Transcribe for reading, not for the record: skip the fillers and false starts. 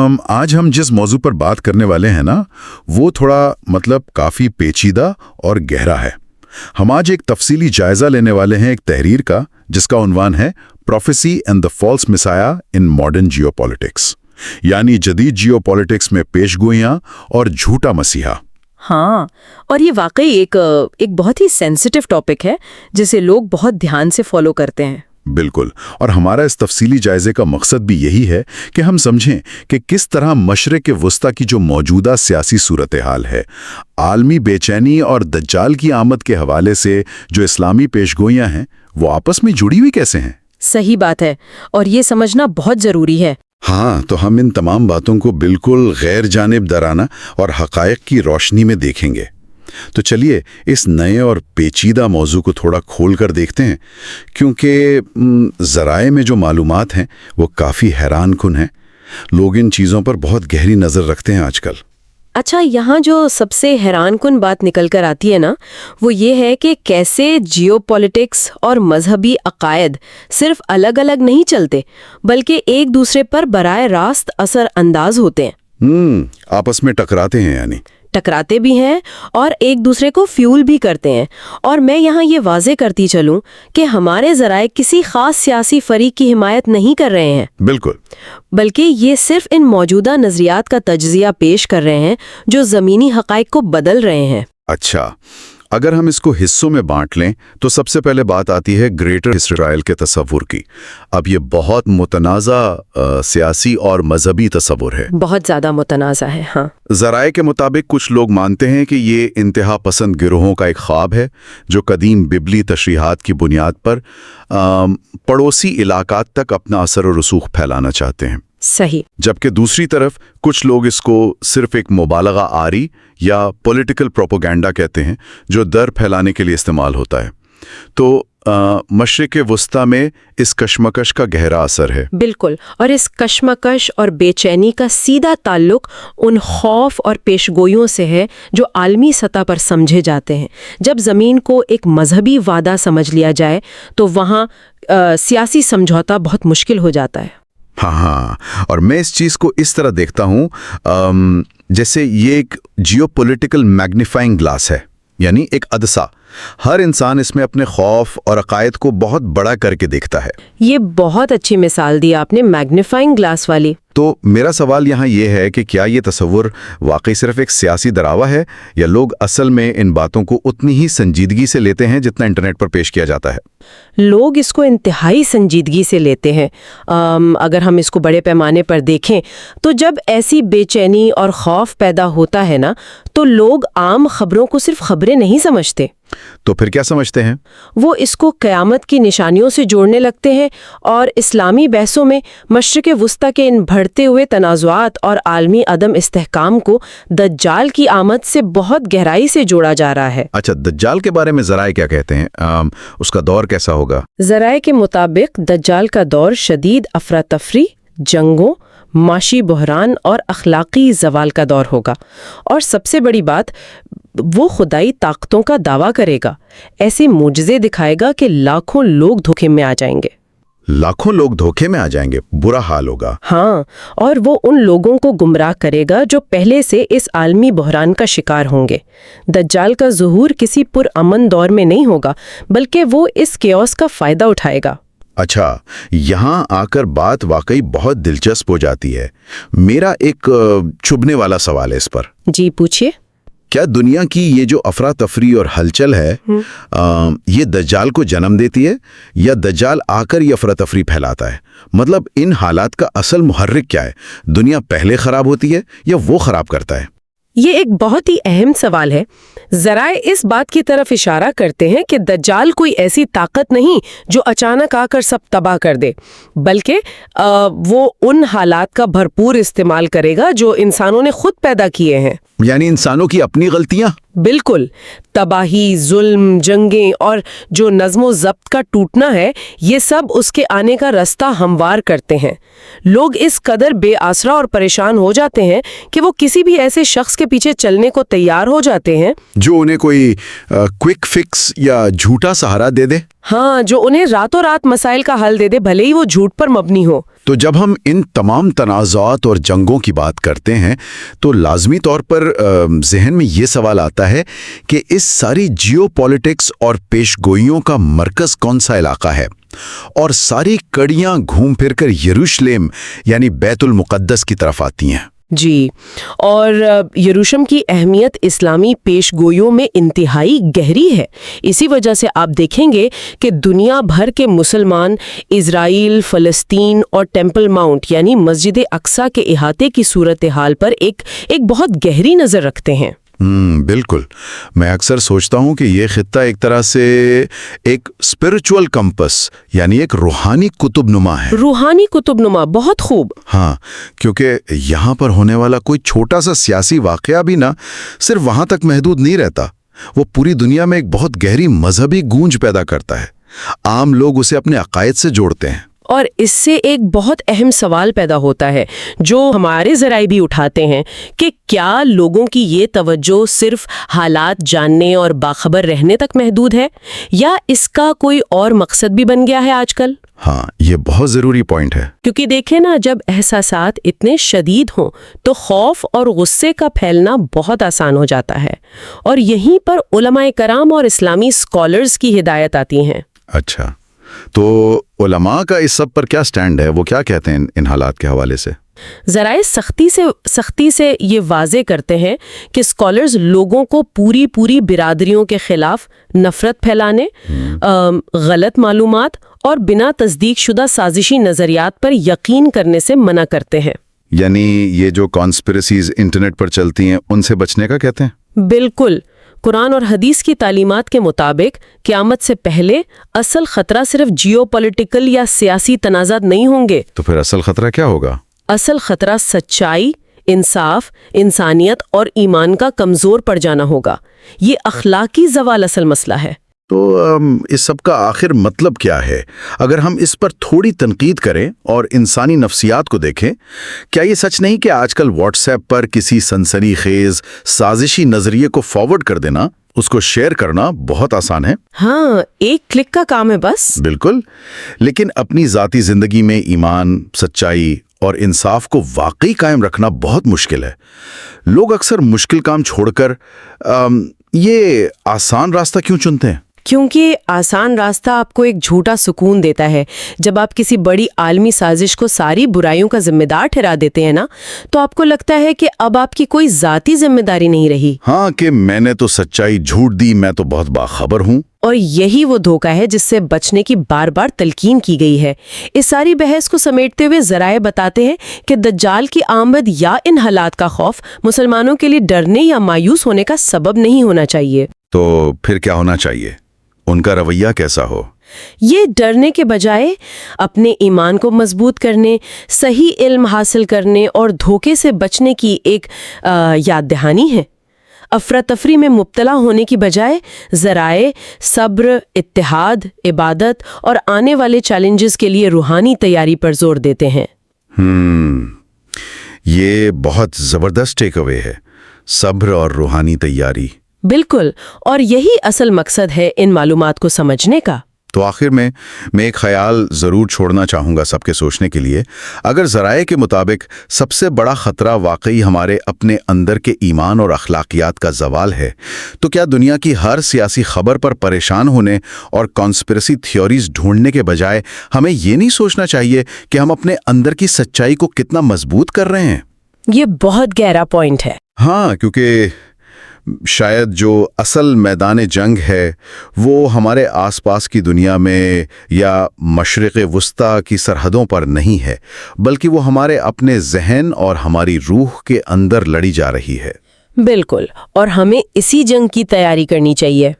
आज हम जिस मौजू पर बात करने वाले हैं ना, वो थोड़ा काफ़ी पेचीदा और गहरा है। हम आज एक तफसीली जायजा लेने वाले हैं एक तहरीर का, जिसका उन्वान है prophecy and the false messiah in modern geopolitics, यानी जदीद जियोपॉलिटिक्स में पेशगोइयां और झूठा मसीहा। हाँ, और ये वाकई एक बहुत ही सेंसिटिव टॉपिक है जिसे लोग बहुत ध्यान से फॉलो करते हैं। बिल्कुल, और हमारा इस तफसीली जायजे का मकसद भी यही है कि हम समझें कि किस तरह मशरिक़ वुस्ता की जो मौजूदा सियासी सूरत हाल है, आलमी बेचैनी और दज्जाल की आमद के हवाले से जो इस्लामी पेशगोइयां हैं, वो आपस में जुड़ी हुई कैसे हैं। सही बात है, और ये समझना बहुत ज़रूरी है। हाँ, तो हम इन तमाम बातों को बिल्कुल गैर जानिबदाराना और हक़ाइक़ की रोशनी में देखेंगे। तो चलिए इस नए और पेचीदा मौजू को थोड़ा खोल कर देखते हैं, क्योंकि ज़राए में जो मालूमात हैं वो काफ़ी हैरानकुन हैं। लोग इन चीज़ों पर बहुत गहरी नज़र रखते हैं आजकल। अच्छा, यहाँ जो सबसे हैरानकुन बात निकल कर आती है ना, वो ये है कि कैसे जियोपॉलिटिक्स और मजहबी अकायद सिर्फ अलग अलग नहीं चलते, बल्कि एक दूसरे पर बराह रास्त असर अंदाज होते हैं। आपस में टकराते हैं, यानी टकराते भी हैं और एक दूसरे को फ्यूल भी करते हैं। और मैं यहाँ ये वाजे करती चलूँ कि हमारे ज़राए किसी खास सियासी फरीक की हिमायत नहीं कर रहे हैं, बिल्कुल, बल्कि ये सिर्फ इन मौजूदा नज़रियात का तज्ज़िया पेश कर रहे हैं जो ज़मीनी हक़ाइक़ को बदल रहे हैं। अच्छा, अगर हम इसको हिस्सों में बांट लें तो सबसे पहले बात आती है ग्रेटर इसराइल के तस्वुर की। अब ये बहुत मुतनाज़ा सियासी और मजहबी तस्वुर है, बहुत ज़्यादा मुतनाज़ा है। हाँ, ज़राए के मुताबिक कुछ लोग मानते हैं कि ये इंतहा पसंद गिरोहों का एक ख्वाब है जो कदीम बिबली तशरीहात की बुनियाद पर पड़ोसी इलाकात तक अपना असर और रसूख फैलाना चाहते हैं। सही। जबकि दूसरी तरफ कुछ लोग इसको सिर्फ एक मुबालगा आरी या पॉलिटिकल प्रोपोगेंडा कहते हैं जो डर फैलाने के लिए इस्तेमाल होता है। तो मशरिक़ वुस्ता में इस कशमकश का गहरा असर है। बिल्कुल, और इस कशमकश और बेचैनी का सीधा ताल्लुक उन खौफ और पेशगोइयों से है जो आलमी सतह पर समझे जाते हैं। जब ज़मीन को एक मजहबी वादा समझ लिया जाए तो वहाँ सियासी समझौता बहुत मुश्किल हो जाता है। हाँ, और मैं इस चीज़ को इस तरह देखता हूँ जैसे ये एक जियोपॉलिटिकल मैग्नीफाइंग ग्लास है, यानी एक अदसा। हर इंसान इसमें अपने खौफ और अकायद को बहुत बड़ा करके देखता है। ये बहुत अच्छी मिसाल दी आपने, मैग्नीफाइंग ग्लास वाली। तो मेरा सवाल यहाँ ये है कि क्या ये तस्वुर वाकई सिर्फ एक सियासी डरावा है, या लोग असल में इन बातों को उतनी ही संजीदगी से लेते हैं जितना इंटरनेट पर पेश किया जाता है। लोग इसको इंतहाई संजीदगी से लेते हैं। अगर हम इसको बड़े पैमाने पर देखें तो जब ऐसी बेचैनी और खौफ पैदा होता है ना, तो लोग आम खबरों को सिर्फ खबरें नहीं समझते। तो फिर क्या समझते हैं? वो इसको क़यामत की निशानियों से जोड़ने लगते हैं, और इस्लामी बहसों में मशरिक़ वुस्ता के इन बढ़ते हुए तनाज़ुआत और आलमी अदम इस्तेहकाम को दज्जाल की आमद से बहुत गहराई से जोड़ा जा रहा है। अच्छा, दज्जाल के बारे में ज़राए क्या कहते हैं? उसका दौर कैसा होगा? ज़राए के मुताबिक दज्जाल का दौर शदीद अफरा तफरी, जंगों, माशी बहरान और अखलाकी जवाल का दौर होगा। और सबसे बड़ी बात, वो खुदाई ताकतों का दावा करेगा, ऐसे मुजज़े दिखाएगा कि लाखों लोग धोखे में आ जाएंगे। लाखों लोग धोखे में आ जाएंगे, बुरा हाल होगा। हाँ, और वो उन लोगों को गुमराह करेगा जो पहले से इस आलमी बहरान का शिकार होंगे। दज्जाल का ज़ुहूर किसी पुरअमन दौर में नहीं होगा, बल्कि वो इस केओस का फ़ायदा उठाएगा। अच्छा, यहाँ आकर बात वाकई बहुत दिलचस्प हो जाती है। मेरा एक चुभने वाला सवाल है इस पर। जी पूछिए। क्या दुनिया की ये जो अफरा तफरी और हलचल है, ये दज्जाल को जन्म देती है, या दज्जाल आकर ये अफरा तफरी फैलाता है? मतलब इन हालात का असल मुहर्रिक क्या है? दुनिया पहले खराब होती है या वो खराब करता है? ये एक बहुत ही अहम सवाल है। ज़राए इस बात की तरफ इशारा करते हैं कि दज्जाल कोई ऐसी ताकत नहीं जो अचानक आकर सब तबाह कर दे, बल्कि वो उन हालात का भरपूर इस्तेमाल करेगा जो इंसानों ने खुद पैदा किए हैं। यानी इंसानों की अपनी गलतियां? बिल्कुल, तबाही, जुल्म, जंगें और जो नज़्मो ज़ब्त का टूटना है, ये सब उसके आने का रास्ता हमवार करते हैं। लोग इस कदर बेआसरा और परेशान हो जाते हैं कि वो किसी भी ऐसे शख्स के पीछे चलने को तैयार हो जाते हैं जो उन्हें कोई क्विक फिक्स या झूठा सहारा दे दे। हाँ, जो उन्हें रातों रात मसाइल का हल दे दे, भले ही वो झूठ पर मबनी हो। تو جب ہم ان تمام تنازعات اور جنگوں کی بات کرتے ہیں تو لازمی طور پر ذہن میں یہ سوال آتا ہے کہ اس ساری جیو پالیٹکس اور پیش گوئیوں کا مرکز کون سا علاقہ ہے، اور ساری کڑیاں گھوم پھر کر یروشلم یعنی بیت المقدس کی طرف آتی ہیں۔ جی، اور یروشلم کی اہمیت اسلامی پیش گوئیوں میں انتہائی گہری ہے۔ اسی وجہ سے آپ دیکھیں گے کہ دنیا بھر کے مسلمان اسرائیل، فلسطین اور ٹیمپل ماؤنٹ یعنی مسجد اقصیٰ کے احاطے کی صورتحال پر ایک بہت گہری نظر رکھتے ہیں۔ بالکل، میں اکثر سوچتا ہوں کہ یہ خطہ ایک طرح سے ایک اسپرچول کمپس یعنی ایک روحانی قطب نما ہے۔ روحانی قطب نما، بہت خوب۔ ہاں، کیونکہ یہاں پر ہونے والا کوئی چھوٹا سا سیاسی واقعہ بھی نہ صرف وہاں تک محدود نہیں رہتا، وہ پوری دنیا میں ایک بہت گہری مذہبی گونج پیدا کرتا ہے۔ عام لوگ اسے اپنے عقائد سے جوڑتے ہیں، اور اس سے ایک بہت اہم سوال پیدا ہوتا ہے جو ہمارے ذرائع بھی اٹھاتے ہیں کہ کیا لوگوں کی یہ توجہ صرف حالات جاننے اور باخبر رہنے تک محدود ہے، یا اس کا کوئی اور مقصد بھی بن گیا ہے آج کل؟ ہاں، یہ بہت ضروری پوائنٹ ہے، کیونکہ دیکھیں نا، جب احساسات اتنے شدید ہوں تو خوف اور غصے کا پھیلنا بہت آسان ہو جاتا ہے، اور یہیں پر علماء کرام اور اسلامی اسکالرز کی ہدایت آتی ہیں۔ اچھا، تو علماء کا اس سب پر کیا سٹینڈ ہے؟ وہ کیا کہتے ہیں ان حالات کے حوالے سے؟ ذرائع سختی سے یہ واضح کرتے ہیں کہ اسکالرز لوگوں کو پوری برادریوں کے خلاف نفرت پھیلانے، غلط معلومات اور بنا تصدیق شدہ سازشی نظریات پر یقین کرنے سے منع کرتے ہیں۔ یعنی یہ جو کانسپریسیز انٹرنیٹ پر چلتی ہیں ان سے بچنے کا کہتے ہیں؟ بالکل، قرآن اور حدیث کی تعلیمات کے مطابق قیامت سے پہلے اصل خطرہ صرف جیو پولیٹیکل یا سیاسی تنازعات نہیں ہوں گے۔ تو پھر اصل خطرہ کیا ہوگا؟ اصل خطرہ سچائی، انصاف، انسانیت اور ایمان کا کمزور پڑ جانا ہوگا۔ یہ اخلاقی زوال اصل مسئلہ ہے۔ تو اس سب کا آخر مطلب کیا ہے؟ اگر ہم اس پر تھوڑی تنقید کریں اور انسانی نفسیات کو دیکھیں، کیا یہ سچ نہیں کہ آج کل واٹس ایپ پر کسی سنسنی خیز سازشی نظریے کو فارورڈ کر دینا، اس کو شیئر کرنا بہت آسان ہے؟ ہاں، ایک کلک کا کام ہے بس۔ بالکل، لیکن اپنی ذاتی زندگی میں ایمان، سچائی اور انصاف کو واقعی قائم رکھنا بہت مشکل ہے۔ لوگ اکثر مشکل کام چھوڑ کر یہ آسان راستہ کیوں چنتے ہیں؟ کیونکہ آسان راستہ آپ کو ایک جھوٹا سکون دیتا ہے۔ جب آپ کسی بڑی عالمی سازش کو ساری برائیوں کا ذمہ دار ٹھہرا دیتے ہیں نا، تو آپ کو لگتا ہے کہ اب آپ کی کوئی ذاتی ذمہ داری نہیں رہی۔ ہاں، کہ میں نے تو سچائی جھوٹ دی، میں تو بہت باخبر ہوں۔ اور یہی وہ دھوکہ ہے جس سے بچنے کی بار بار تلقین کی گئی ہے۔ اس ساری بحث کو سمیٹتے ہوئے ذرائع بتاتے ہیں کہ دجال کی آمد یا ان حالات کا خوف مسلمانوں کے لیے ڈرنے یا مایوس ہونے کا سبب نہیں ہونا چاہیے۔ تو پھر کیا ہونا چاہیے؟ ان کا رویہ کیسا ہو؟ یہ ڈرنے کے بجائے اپنے ایمان کو مضبوط کرنے، صحیح علم حاصل کرنے اور دھوکے سے بچنے کی ایک یاد دہانی ہے۔ افراتفری میں مبتلا ہونے کی بجائے ذرائع صبر، اتحاد، عبادت اور آنے والے چیلنجز کے لیے روحانی تیاری پر زور دیتے ہیں۔ یہ بہت زبردست ٹیک اوے ہے، صبر اور روحانی تیاری۔ بالکل، اور یہی اصل مقصد ہے ان معلومات کو سمجھنے کا۔ تو آخر میں ایک خیال ضرور چھوڑنا چاہوں گا سب کے سوچنے کے لیے۔ اگر ذرائع کے مطابق سب سے بڑا خطرہ واقعی ہمارے اپنے اندر کے ایمان اور اخلاقیات کا زوال ہے، تو کیا دنیا کی ہر سیاسی خبر پر پریشان ہونے اور کانسپریسی تھیوریز ڈھونڈنے کے بجائے ہمیں یہ نہیں سوچنا چاہیے کہ ہم اپنے اندر کی سچائی کو کتنا مضبوط کر رہے ہیں؟ یہ بہت گہرا پوائنٹ ہے۔ ہاں، کیونکہ شاید جو اصل میدان جنگ ہے وہ ہمارے آس پاس کی دنیا میں یا مشرق وسطیٰ کی سرحدوں پر نہیں ہے، بلکہ وہ ہمارے اپنے ذہن اور ہماری روح کے اندر لڑی جا رہی ہے۔ بالکل، اور ہمیں اسی جنگ کی تیاری کرنی چاہیے۔